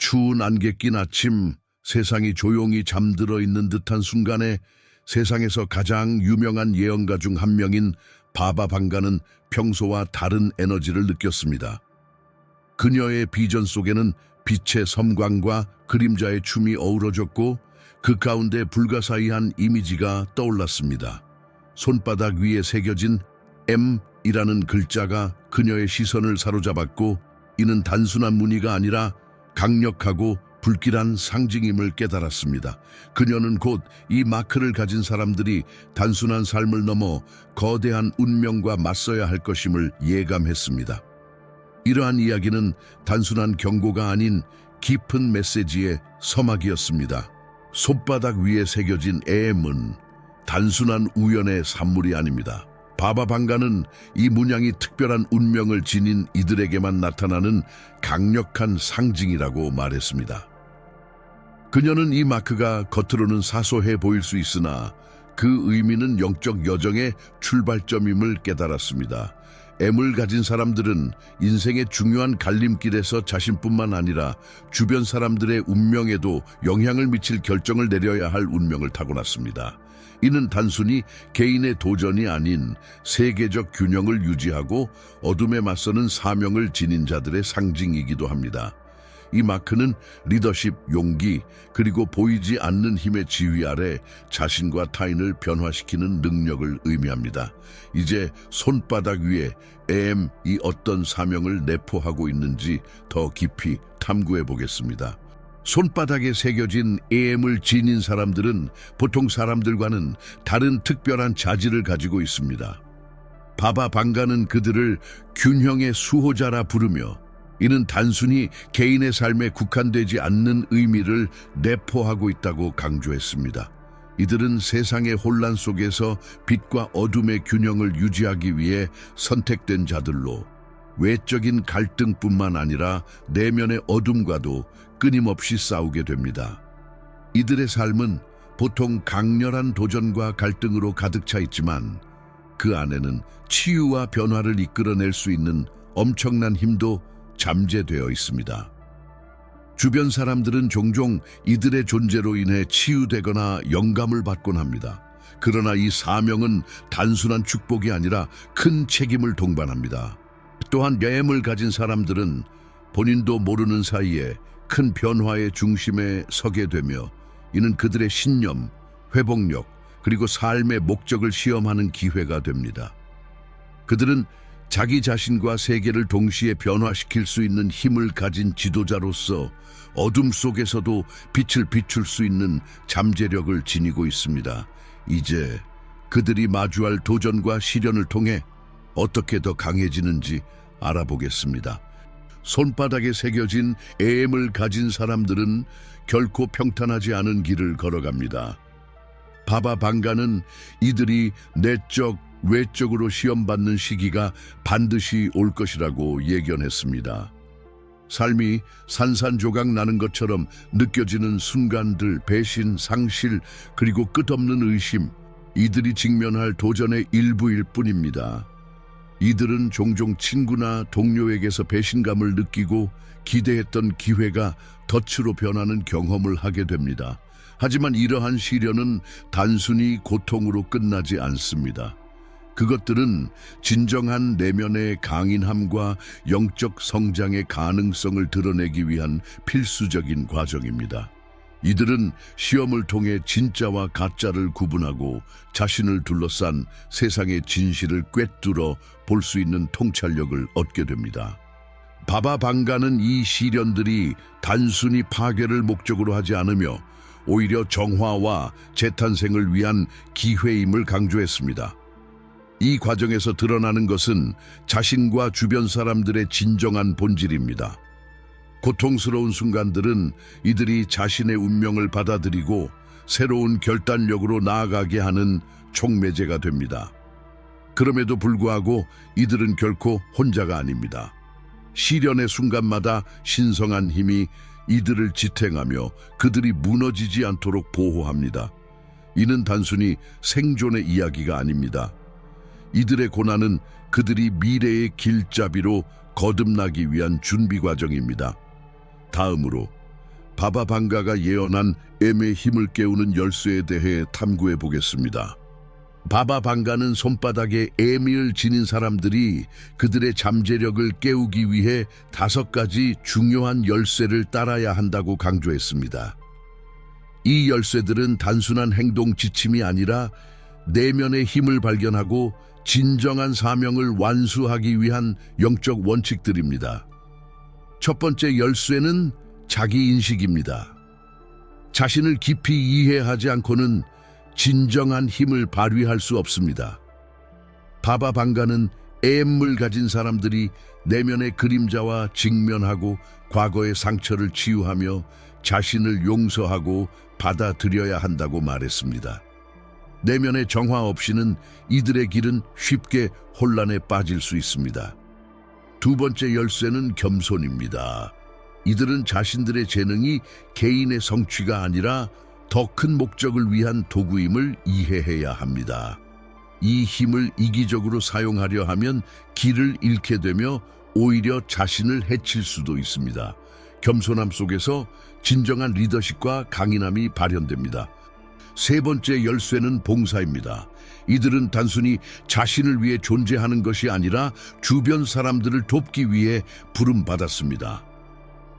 추운 안개 낀 아침, 세상이 조용히 잠들어 있는 듯한 순간에 세상에서 가장 유명한 예언가 중 한 명인 바바 방가는 평소와 다른 에너지를 느꼈습니다. 그녀의 비전 속에는 빛의 섬광과 그림자의 춤이 어우러졌고 그 가운데 불가사의한 이미지가 떠올랐습니다. 손바닥 위에 새겨진 M이라는 글자가 그녀의 시선을 사로잡았고, 이는 단순한 무늬가 아니라 강력하고 불길한 상징임을 깨달았습니다. 그녀는 곧 이 마크를 가진 사람들이 단순한 삶을 넘어 거대한 운명과 맞서야 할 것임을 예감했습니다. 이러한 이야기는 단순한 경고가 아닌 깊은 메시지의 서막이었습니다. 손바닥 위에 새겨진 M은 단순한 우연의 산물이 아닙니다. 바바 방가는 이 문양이 특별한 운명을 지닌 이들에게만 나타나는 강력한 상징이라고 말했습니다. 그녀는 이 마크가 겉으로는 사소해 보일 수 있으나 그 의미는 영적 여정의 출발점임을 깨달았습니다. M을 가진 사람들은 인생의 중요한 갈림길에서 자신뿐만 아니라 주변 사람들의 운명에도 영향을 미칠 결정을 내려야 할 운명을 타고났습니다. 이는 단순히 개인의 도전이 아닌 세계적 균형을 유지하고 어둠에 맞서는 사명을 지닌 자들의 상징이기도 합니다. 이 마크는 리더십, 용기, 그리고 보이지 않는 힘의 지휘 아래 자신과 타인을 변화시키는 능력을 의미합니다. 이제 손바닥 위에 M이 어떤 사명을 내포하고 있는지 더 깊이 탐구해 보겠습니다. 손바닥에 새겨진 M을 지닌 사람들은 보통 사람들과는 다른 특별한 자질을 가지고 있습니다. 바바 방가는 그들을 균형의 수호자라 부르며, 이는 단순히 개인의 삶에 국한되지 않는 의미를 내포하고 있다고 강조했습니다. 이들은 세상의 혼란 속에서 빛과 어둠의 균형을 유지하기 위해 선택된 자들로, 외적인 갈등뿐만 아니라 내면의 어둠과도 끊임없이 싸우게 됩니다. 이들의 삶은 보통 강렬한 도전과 갈등으로 가득 차 있지만 그 안에는 치유와 변화를 이끌어낼 수 있는 엄청난 힘도 잠재되어 있습니다. 주변 사람들은 종종 이들의 존재로 인해 치유되거나 영감을 받곤 합니다. 그러나 이 사명은 단순한 축복이 아니라 큰 책임을 동반합니다. 또한 M을 가진 사람들은 본인도 모르는 사이에 큰 변화의 중심에 서게 되며, 이는 그들의 신념, 회복력, 그리고 삶의 목적을 시험하는 기회가 됩니다. 그들은 자기 자신과 세계를 동시에 변화시킬 수 있는 힘을 가진 지도자로서 어둠 속에서도 빛을 비출 수 있는 잠재력을 지니고 있습니다. 이제 그들이 마주할 도전과 시련을 통해 어떻게 더 강해지는지 알아보겠습니다. 손바닥에 새겨진 M을 가진 사람들은 결코 평탄하지 않은 길을 걸어갑니다. 바바 방가는 이들이 내적, 외적으로 시험받는 시기가 반드시 올 것이라고 예견했습니다. 삶이 산산조각 나는 것처럼 느껴지는 순간들, 배신, 상실, 그리고 끝없는 의심, 이들이 직면할 도전의 일부일 뿐입니다. 이들은 종종 친구나 동료에게서 배신감을 느끼고 기대했던 기회가 덫으로 변하는 경험을 하게 됩니다. 하지만 이러한 시련은 단순히 고통으로 끝나지 않습니다. 그것들은 진정한 내면의 강인함과 영적 성장의 가능성을 드러내기 위한 필수적인 과정입니다. 이들은 시험을 통해 진짜와 가짜를 구분하고 자신을 둘러싼 세상의 진실을 꿰뚫어 볼 수 있는 통찰력을 얻게 됩니다. 바바 방가는 이 시련들이 단순히 파괴를 목적으로 하지 않으며 오히려 정화와 재탄생을 위한 기회임을 강조했습니다. 이 과정에서 드러나는 것은 자신과 주변 사람들의 진정한 본질입니다. 고통스러운 순간들은 이들이 자신의 운명을 받아들이고 새로운 결단력으로 나아가게 하는 촉매제가 됩니다. 그럼에도 불구하고 이들은 결코 혼자가 아닙니다. 시련의 순간마다 신성한 힘이 이들을 지탱하며 그들이 무너지지 않도록 보호합니다. 이는 단순히 생존의 이야기가 아닙니다. 이들의 고난은 그들이 미래의 길잡이로 거듭나기 위한 준비 과정입니다. 다음으로 바바방가가 예언한 M의 힘을 깨우는 열쇠에 대해 탐구해 보겠습니다. 바바방가는 손바닥에 M을 지닌 사람들이 그들의 잠재력을 깨우기 위해 5가지 중요한 열쇠를 따라야 한다고 강조했습니다. 이 열쇠들은 단순한 행동 지침이 아니라 내면의 힘을 발견하고 진정한 사명을 완수하기 위한 영적 원칙들입니다. 첫 번째 열쇠는 자기인식입니다. 자신을 깊이 이해하지 않고는 진정한 힘을 발휘할 수 없습니다. 바바방가는 M을 가진 사람들이 내면의 그림자와 직면하고 과거의 상처를 치유하며 자신을 용서하고 받아들여야 한다고 말했습니다. 내면의 정화 없이는 이들의 길은 쉽게 혼란에 빠질 수 있습니다. 두 번째 열쇠는 겸손입니다. 이들은 자신들의 재능이 개인의 성취가 아니라 더 큰 목적을 위한 도구임을 이해해야 합니다. 이 힘을 이기적으로 사용하려 하면 길을 잃게 되며 오히려 자신을 해칠 수도 있습니다. 겸손함 속에서 진정한 리더십과 강인함이 발현됩니다. 세 번째 열쇠는 봉사입니다. 이들은 단순히 자신을 위해 존재하는 것이 아니라 주변 사람들을 돕기 위해 부름받았습니다.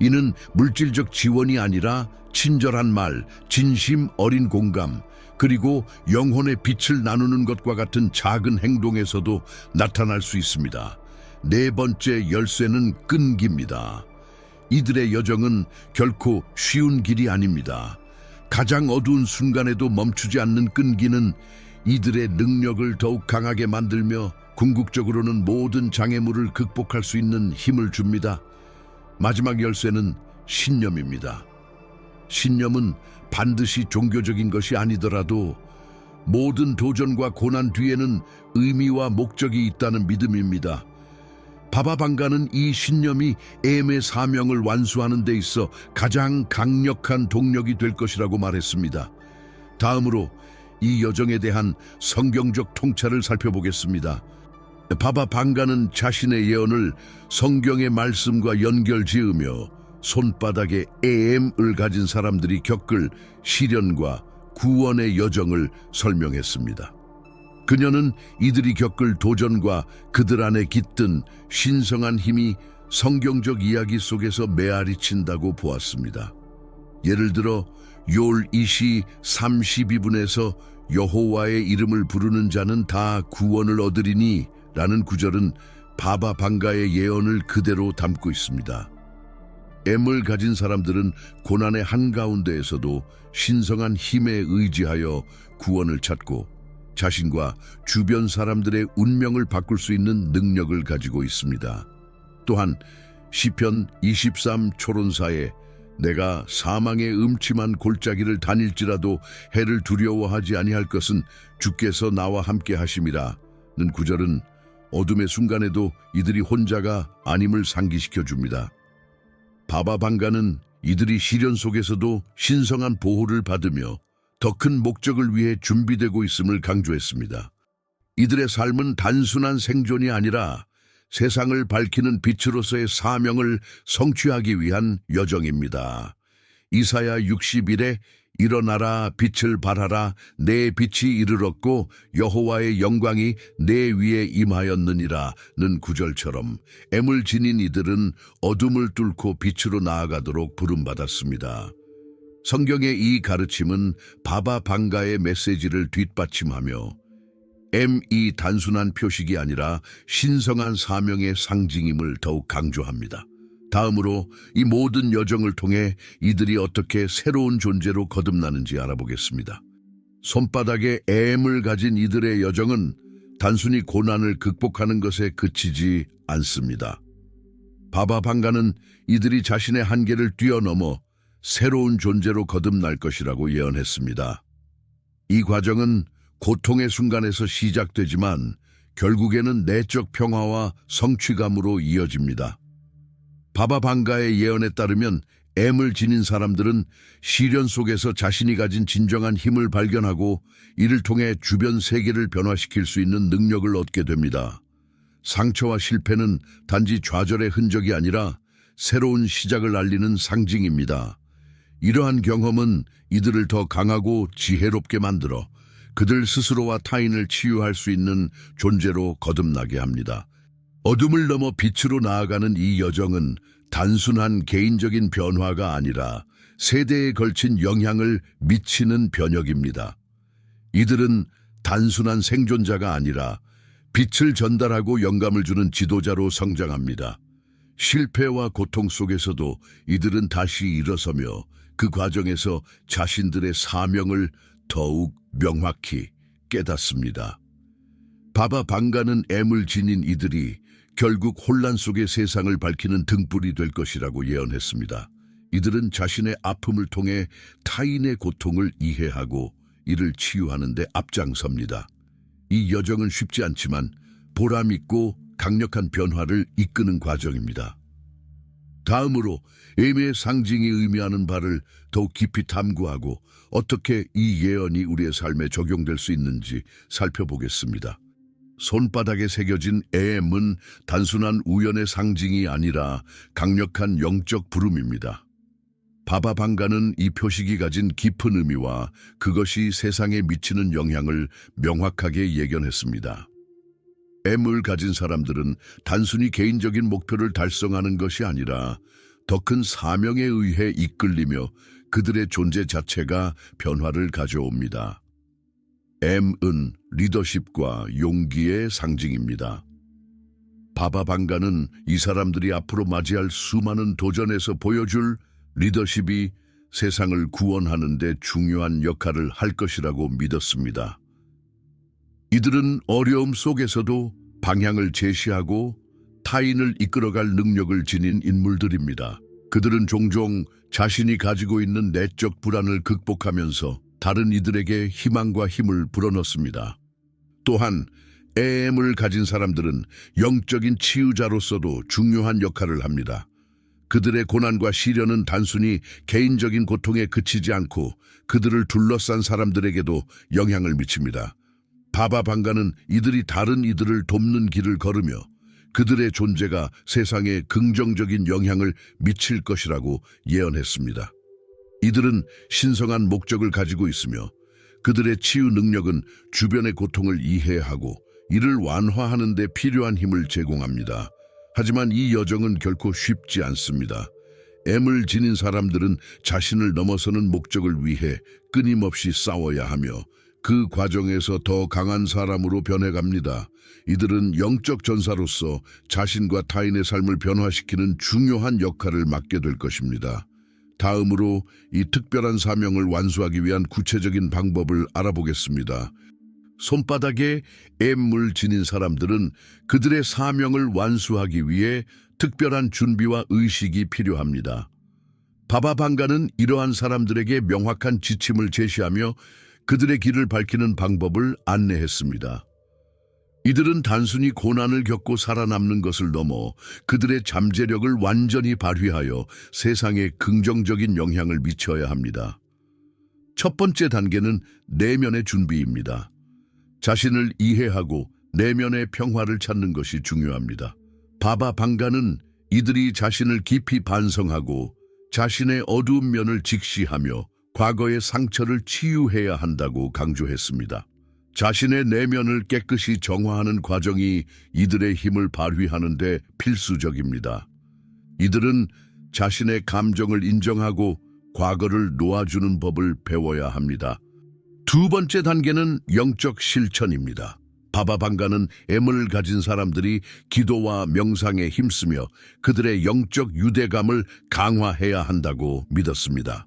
이는 물질적 지원이 아니라 친절한 말, 진심 어린 공감, 그리고 영혼의 빛을 나누는 것과 같은 작은 행동에서도 나타날 수 있습니다. 네 번째 열쇠는 끈기입니다. 이들의 여정은 결코 쉬운 길이 아닙니다. 가장 어두운 순간에도 멈추지 않는 끈기는 이들의 능력을 더욱 강하게 만들며 궁극적으로는 모든 장애물을 극복할 수 있는 힘을 줍니다. 마지막 열쇠는 신념입니다. 신념은 반드시 종교적인 것이 아니더라도 모든 도전과 고난 뒤에는 의미와 목적이 있다는 믿음입니다. 바바방가는 이 신념이 M의 사명을 완수하는 데 있어 가장 강력한 동력이 될 것이라고 말했습니다. 다음으로 이 여정에 대한 성경적 통찰을 살펴보겠습니다. 바바방가는 자신의 예언을 성경의 말씀과 연결지으며 손바닥에 M을 가진 사람들이 겪을 시련과 구원의 여정을 설명했습니다. 그녀는 이들이 겪을 도전과 그들 안에 깃든 신성한 힘이 성경적 이야기 속에서 메아리친다고 보았습니다. 예를 들어 욥 2시 32분에서 여호와의 이름을 부르는 자는 다 구원을 얻으리니 라는 구절은 바바방가의 예언을 그대로 담고 있습니다. M을 가진 사람들은 고난의 한가운데에서도 신성한 힘에 의지하여 구원을 찾고 자신과 주변 사람들의 운명을 바꿀 수 있는 능력을 가지고 있습니다. 또한 시편 23 초론사에 내가 사망의 음침한 골짜기를 다닐지라도 해를 두려워하지 아니할 것은 주께서 나와 함께 하심이라 는 구절은 어둠의 순간에도 이들이 혼자가 아님을 상기시켜 줍니다. 바바방가는 이들이 시련 속에서도 신성한 보호를 받으며 더 큰 목적을 위해 준비되고 있음을 강조했습니다. 이들의 삶은 단순한 생존이 아니라 세상을 밝히는 빛으로서의 사명을 성취하기 위한 여정입니다. 이사야 61에 일어나라 빛을 발하라 내 빛이 이르렀고 여호와의 영광이 내 위에 임하였느니라는 구절처럼 M을 지닌 이들은 어둠을 뚫고 빛으로 나아가도록 부름받았습니다. 성경의 이 가르침은 바바방가의 메시지를 뒷받침하며 M이 단순한 표식이 아니라 신성한 사명의 상징임을 더욱 강조합니다. 다음으로 이 모든 여정을 통해 이들이 어떻게 새로운 존재로 거듭나는지 알아보겠습니다. 손바닥에 M을 가진 이들의 여정은 단순히 고난을 극복하는 것에 그치지 않습니다. 바바방가는 이들이 자신의 한계를 뛰어넘어 새로운 존재로 거듭날 것이라고 예언했습니다. 이 과정은 고통의 순간에서 시작되지만 결국에는 내적 평화와 성취감으로 이어집니다. 바바방가의 예언에 따르면 M을 지닌 사람들은 시련 속에서 자신이 가진 진정한 힘을 발견하고 이를 통해 주변 세계를 변화시킬 수 있는 능력을 얻게 됩니다. 상처와 실패는 단지 좌절의 흔적이 아니라 새로운 시작을 알리는 상징입니다. 이러한 경험은 이들을 더 강하고 지혜롭게 만들어 그들 스스로와 타인을 치유할 수 있는 존재로 거듭나게 합니다. 어둠을 넘어 빛으로 나아가는 이 여정은 단순한 개인적인 변화가 아니라 세대에 걸친 영향을 미치는 변혁입니다. 이들은 단순한 생존자가 아니라 빛을 전달하고 영감을 주는 지도자로 성장합니다. 실패와 고통 속에서도 이들은 다시 일어서며 그 과정에서 자신들의 사명을 더욱 명확히 깨닫습니다. 바바 방가는 M을 지닌 이들이 결국 혼란 속의 세상을 밝히는 등불이 될 것이라고 예언했습니다. 이들은 자신의 아픔을 통해 타인의 고통을 이해하고 이를 치유하는 데 앞장섭니다. 이 여정은 쉽지 않지만 보람 있고 강력한 변화를 이끄는 과정입니다. 다음으로 M의 상징이 의미하는 바를 더욱 깊이 탐구하고 어떻게 이 예언이 우리의 삶에 적용될 수 있는지 살펴보겠습니다. 손바닥에 새겨진 M은 단순한 우연의 상징이 아니라 강력한 영적 부름입니다. 바바 방가는 이 표식이 가진 깊은 의미와 그것이 세상에 미치는 영향을 명확하게 예견했습니다. M을 가진 사람들은 단순히 개인적인 목표를 달성하는 것이 아니라 더 큰 사명에 의해 이끌리며 그들의 존재 자체가 변화를 가져옵니다. M은 리더십과 용기의 상징입니다. 바바 방가는 이 사람들이 앞으로 맞이할 수많은 도전에서 보여줄 리더십이 세상을 구원하는 데 중요한 역할을 할 것이라고 믿었습니다. 이들은 어려움 속에서도 방향을 제시하고 타인을 이끌어갈 능력을 지닌 인물들입니다. 그들은 종종 자신이 가지고 있는 내적 불안을 극복하면서 다른 이들에게 희망과 힘을 불어넣습니다. 또한 M을 가진 사람들은 영적인 치유자로서도 중요한 역할을 합니다. 그들의 고난과 시련은 단순히 개인적인 고통에 그치지 않고 그들을 둘러싼 사람들에게도 영향을 미칩니다. 바바 방가는 이들이 다른 이들을 돕는 길을 걸으며 그들의 존재가 세상에 긍정적인 영향을 미칠 것이라고 예언했습니다. 이들은 신성한 목적을 가지고 있으며 그들의 치유 능력은 주변의 고통을 이해하고 이를 완화하는 데 필요한 힘을 제공합니다. 하지만 이 여정은 결코 쉽지 않습니다. M을 지닌 사람들은 자신을 넘어서는 목적을 위해 끊임없이 싸워야 하며 그 과정에서 더 강한 사람으로 변해갑니다. 이들은 영적 전사로서 자신과 타인의 삶을 변화시키는 중요한 역할을 맡게 될 것입니다. 다음으로 이 특별한 사명을 완수하기 위한 구체적인 방법을 알아보겠습니다. 손바닥에 M을 지닌 사람들은 그들의 사명을 완수하기 위해 특별한 준비와 의식이 필요합니다. 바바 방가는 이러한 사람들에게 명확한 지침을 제시하며 그들의 길을 밝히는 방법을 안내했습니다. 이들은 단순히 고난을 겪고 살아남는 것을 넘어 그들의 잠재력을 완전히 발휘하여 세상에 긍정적인 영향을 미쳐야 합니다. 첫 번째 단계는 내면의 준비입니다. 자신을 이해하고 내면의 평화를 찾는 것이 중요합니다. 바바 방가는 이들이 자신을 깊이 반성하고 자신의 어두운 면을 직시하며 과거의 상처를 치유해야 한다고 강조했습니다. 자신의 내면을 깨끗이 정화하는 과정이 이들의 힘을 발휘하는 데 필수적입니다. 이들은 자신의 감정을 인정하고 과거를 놓아주는 법을 배워야 합니다. 두 번째 단계는 영적 실천입니다. 바바 방가는 M을 가진 사람들이 기도와 명상에 힘쓰며 그들의 영적 유대감을 강화해야 한다고 믿었습니다.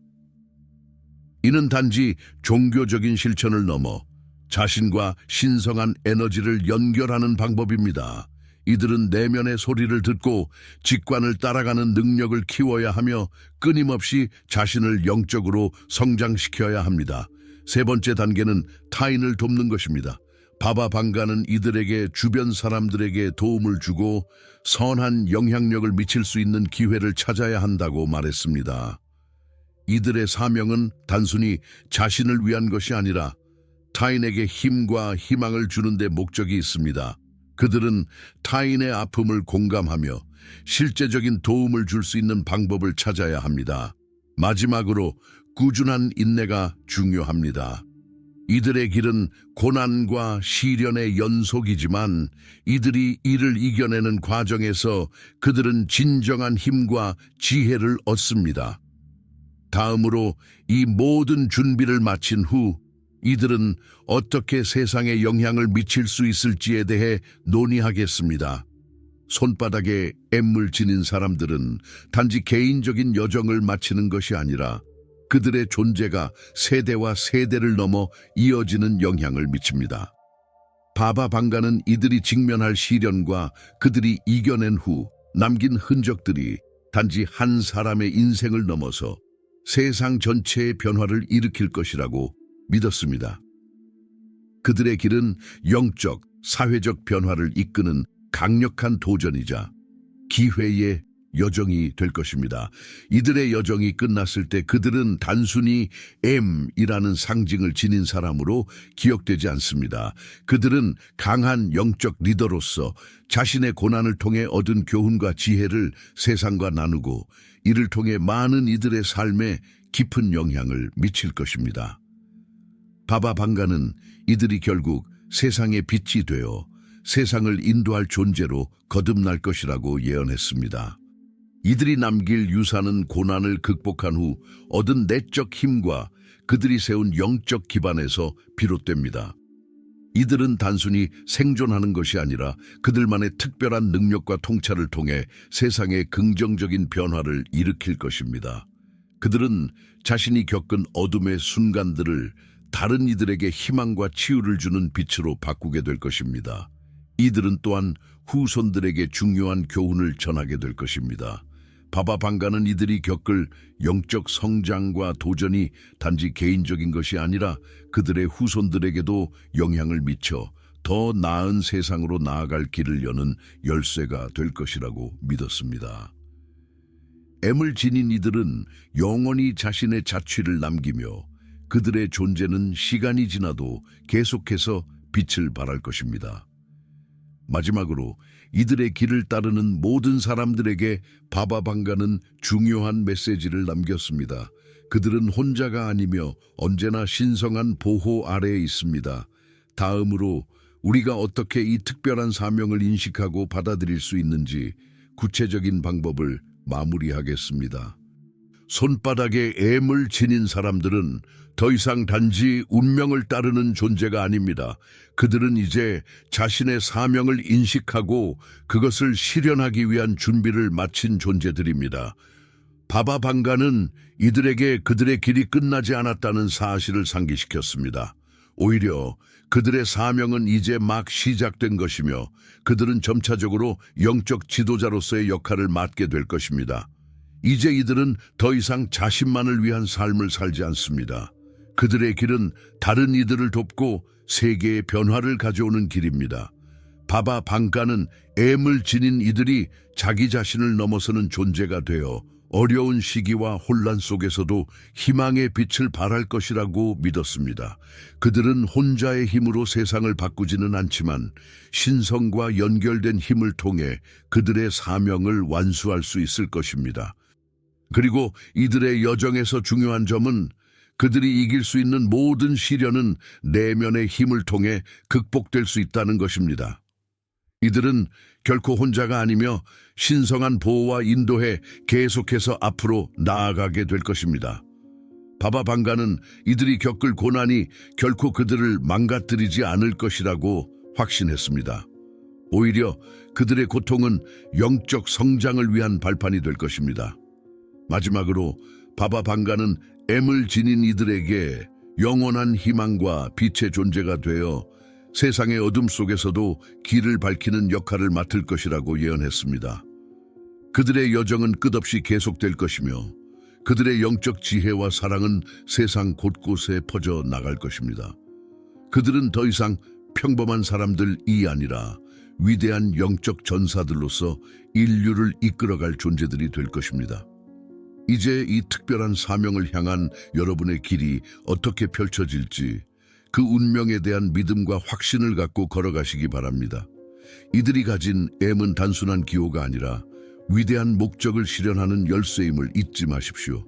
이는 단지 종교적인 실천을 넘어 자신과 신성한 에너지를 연결하는 방법입니다. 이들은 내면의 소리를 듣고 직관을 따라가는 능력을 키워야 하며 끊임없이 자신을 영적으로 성장시켜야 합니다. 세 번째 단계는 타인을 돕는 것입니다. 바바 방가는 이들에게 주변 사람들에게 도움을 주고 선한 영향력을 미칠 수 있는 기회를 찾아야 한다고 말했습니다. 이들의 사명은 단순히 자신을 위한 것이 아니라 타인에게 힘과 희망을 주는 데 목적이 있습니다. 그들은 타인의 아픔을 공감하며 실제적인 도움을 줄 수 있는 방법을 찾아야 합니다. 마지막으로 꾸준한 인내가 중요합니다. 이들의 길은 고난과 시련의 연속이지만 이들이 이를 이겨내는 과정에서 그들은 진정한 힘과 지혜를 얻습니다. 다음으로 이 모든 준비를 마친 후 이들은 어떻게 세상에 영향을 미칠 수 있을지에 대해 논의하겠습니다. 손바닥에 엠을 지닌 사람들은 단지 개인적인 여정을 마치는 것이 아니라 그들의 존재가 세대와 세대를 넘어 이어지는 영향을 미칩니다. 바바 방가는 이들이 직면할 시련과 그들이 이겨낸 후 남긴 흔적들이 단지 한 사람의 인생을 넘어서 세상 전체의 변화를 일으킬 것이라고 믿었습니다. 그들의 길은 영적, 사회적 변화를 이끄는 강력한 도전이자 기회의 여정이 될 것입니다. 이들의 여정이 끝났을 때 그들은 단순히 M이라는 상징을 지닌 사람으로 기억되지 않습니다. 그들은 강한 영적 리더로서 자신의 고난을 통해 얻은 교훈과 지혜를 세상과 나누고 이를 통해 많은 이들의 삶에 깊은 영향을 미칠 것입니다. 바바 방가는 이들이 결국 세상의 빛이 되어 세상을 인도할 존재로 거듭날 것이라고 예언했습니다. 이들이 남길 유산은 고난을 극복한 후 얻은 내적 힘과 그들이 세운 영적 기반에서 비롯됩니다. 이들은 단순히 생존하는 것이 아니라 그들만의 특별한 능력과 통찰을 통해 세상에 긍정적인 변화를 일으킬 것입니다. 그들은 자신이 겪은 어둠의 순간들을 다른 이들에게 희망과 치유를 주는 빛으로 바꾸게 될 것입니다. 이들은 또한 후손들에게 중요한 교훈을 전하게 될 것입니다. 바바 방가는 이들이 겪을 영적 성장과 도전이 단지 개인적인 것이 아니라 그들의 후손들에게도 영향을 미쳐 더 나은 세상으로 나아갈 길을 여는 열쇠가 될 것이라고 믿었습니다. M을 지닌 이들은 영원히 자신의 자취를 남기며 그들의 존재는 시간이 지나도 계속해서 빛을 발할 것입니다. 마지막으로 이들의 길을 따르는 모든 사람들에게 바바 방가는 중요한 메시지를 남겼습니다. 그들은 혼자가 아니며 언제나 신성한 보호 아래에 있습니다. 다음으로 우리가 어떻게 이 특별한 사명을 인식하고 받아들일 수 있는지 구체적인 방법을 마무리하겠습니다. 손바닥에 M을 지닌 사람들은 더 이상 단지 운명을 따르는 존재가 아닙니다. 그들은 이제 자신의 사명을 인식하고 그것을 실현하기 위한 준비를 마친 존재들입니다. 바바 방가는 이들에게 그들의 길이 끝나지 않았다는 사실을 상기시켰습니다. 오히려 그들의 사명은 이제 막 시작된 것이며 그들은 점차적으로 영적 지도자로서의 역할을 맡게 될 것입니다. 이제 이들은 더 이상 자신만을 위한 삶을 살지 않습니다. 그들의 길은 다른 이들을 돕고 세계의 변화를 가져오는 길입니다. 바바 방가는 M을 지닌 이들이 자기 자신을 넘어서는 존재가 되어 어려운 시기와 혼란 속에서도 희망의 빛을 발할 것이라고 믿었습니다. 그들은 혼자의 힘으로 세상을 바꾸지는 않지만 신성과 연결된 힘을 통해 그들의 사명을 완수할 수 있을 것입니다. 그리고 이들의 여정에서 중요한 점은 그들이 이길 수 있는 모든 시련은 내면의 힘을 통해 극복될 수 있다는 것입니다. 이들은 결코 혼자가 아니며 신성한 보호와 인도에 계속해서 앞으로 나아가게 될 것입니다. 바바 방가는 이들이 겪을 고난이 결코 그들을 망가뜨리지 않을 것이라고 확신했습니다. 오히려 그들의 고통은 영적 성장을 위한 발판이 될 것입니다. 마지막으로 바바 방가는 M을 지닌 이들에게 영원한 희망과 빛의 존재가 되어 세상의 어둠 속에서도 길을 밝히는 역할을 맡을 것이라고 예언했습니다. 그들의 여정은 끝없이 계속될 것이며 그들의 영적 지혜와 사랑은 세상 곳곳에 퍼져 나갈 것입니다. 그들은 더 이상 평범한 사람들이 아니라 위대한 영적 전사들로서 인류를 이끌어갈 존재들이 될 것입니다. 이제 이 특별한 사명을 향한 여러분의 길이 어떻게 펼쳐질지 그 운명에 대한 믿음과 확신을 갖고 걸어가시기 바랍니다. 이들이 가진 M은 단순한 기호가 아니라 위대한 목적을 실현하는 열쇠임을 잊지 마십시오.